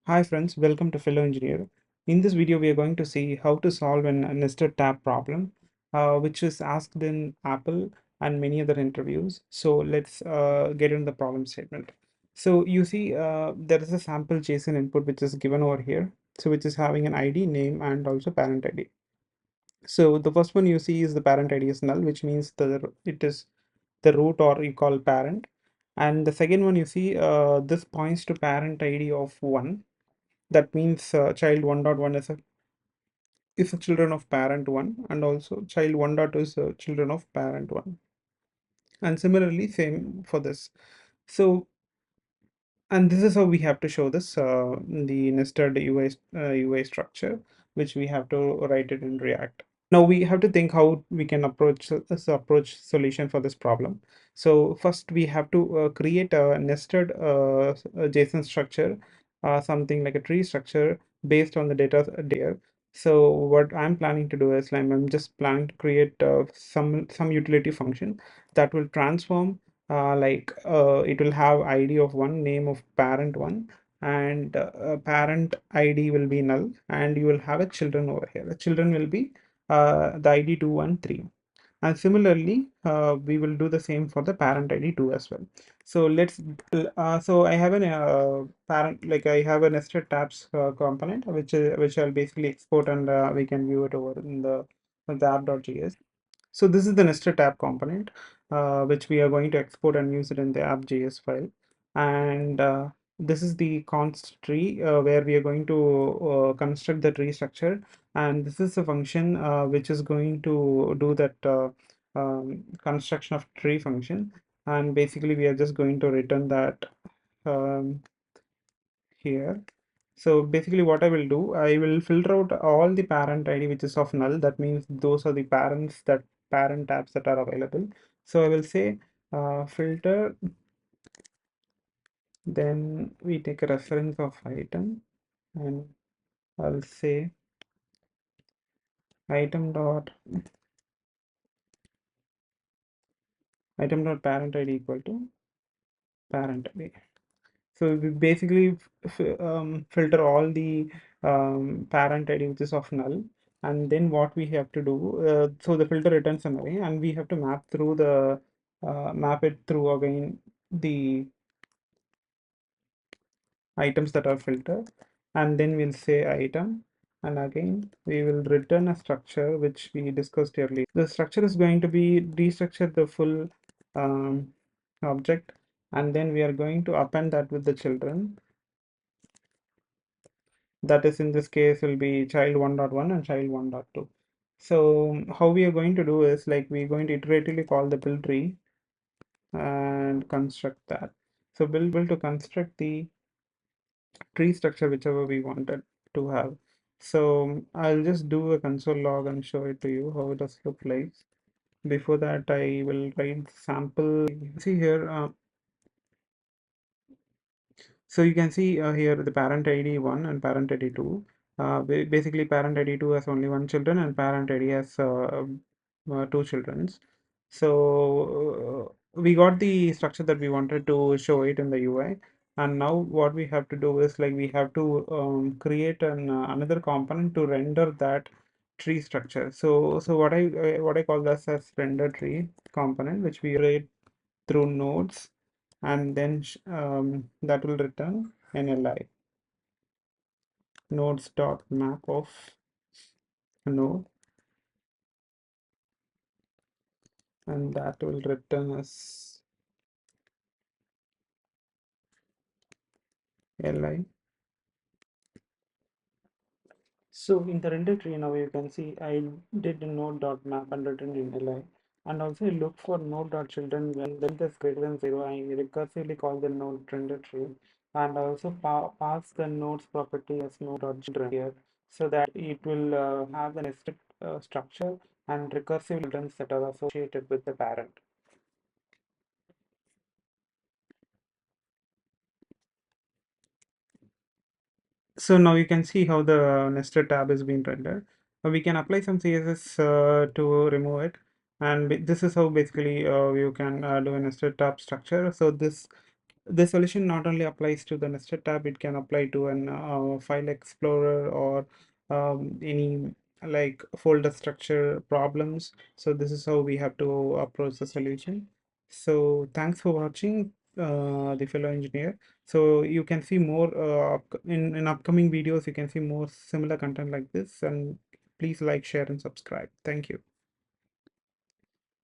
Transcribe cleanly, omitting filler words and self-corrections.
Hi friends, welcome to Fellow Engineer. In this video, we are going to see how to solve an nested tab problem, which is asked in Apple and many other interviews. So let's get into the problem statement. So you see, there is a sample JSON input which is given over here. So which is having an ID, name, and also parent ID. So the first one you see is the parent ID is null, which means it is the root or you call parent. And the second one you see, this points to parent ID of 1. That means child 1.1 is a children of parent 1, and also child 1.2 is a children of parent 1. And similarly same for this. So and this is how we have to show this the nested UI structure, which we have to write it in React. Now we have to think how we can approach this approach solution for this problem. So first we have to create a nested JSON structure, something like a tree structure based on the data there. So what I'm planning to do is I'm just planning to create some utility function that will transform it will have ID of 1, name of parent 1, and parent ID will be null, and you will have a children over here. The children will be the ID 2 and 3. And similarly, we will do the same for the parent ID 2 as well. So so I have an I have a nested tabs component, which I'll basically export, and we can view it over in the app.js. So this is the nested tab component, which we are going to export and use it in the app.js file. And this is the const tree, where we are going to construct the tree structure. And this is a function which is going to do that construction of tree function. And basically, we are just going to return that um, here. So basically what I will do, I will filter out all the parent ID which is of null. That means those are the parent tabs that are available. So I will say filter, then we take a reference of item, and I'll say item dot parent ID equal to parent ID. So we basically filter all the parent ID which is of null, and then what we have to do, so the filter returns an array, and we have to map it through again the items that are filtered, and then we'll say item, and again we will return a structure which we discussed earlier. The structure is going to be restructure the full um, object, and then we are going to append that with the children. That is, in this case, will be child 1.1 and child 1.2. So how we are going to do is, like, we're going to iteratively call the build tree and construct that. So build to construct the tree structure whichever we wanted to have. So I'll just do a console log and show it to you how it does look like. Before that, I will write sample. See here, so you can see here the parent ID 1 and parent ID 2. Basically, parent ID 2 has only one children, and parent ID has two children. So we got the structure that we wanted to show it in the UI. And now what we have to do is, like, we have to create another component to render that tree structure. So what I call this as render tree component, which we create through nodes, and then that will return NLI, nodes dot map of node, and that will return as LI. So in the render tree now you can see I did a node dot map and written in LI, and also I look for node dot children. When length is greater than 0, I recursively call the node render tree, and also pass the nodes property as node dot children here, so that it will have a nested structure and recursive children that are associated with the parent. So now you can see how the nested tab is being rendered. We can apply some CSS to remove it, and this is how basically you can do a nested tab structure. So this the solution not only applies to the nested tab, it can apply to an file explorer or any like folder structure problems. So this is how we have to approach the solution. So thanks for watching, the fellow engineer. So you can see more in upcoming videos. You can see more similar content like this, and please like, share, and subscribe. Thank you.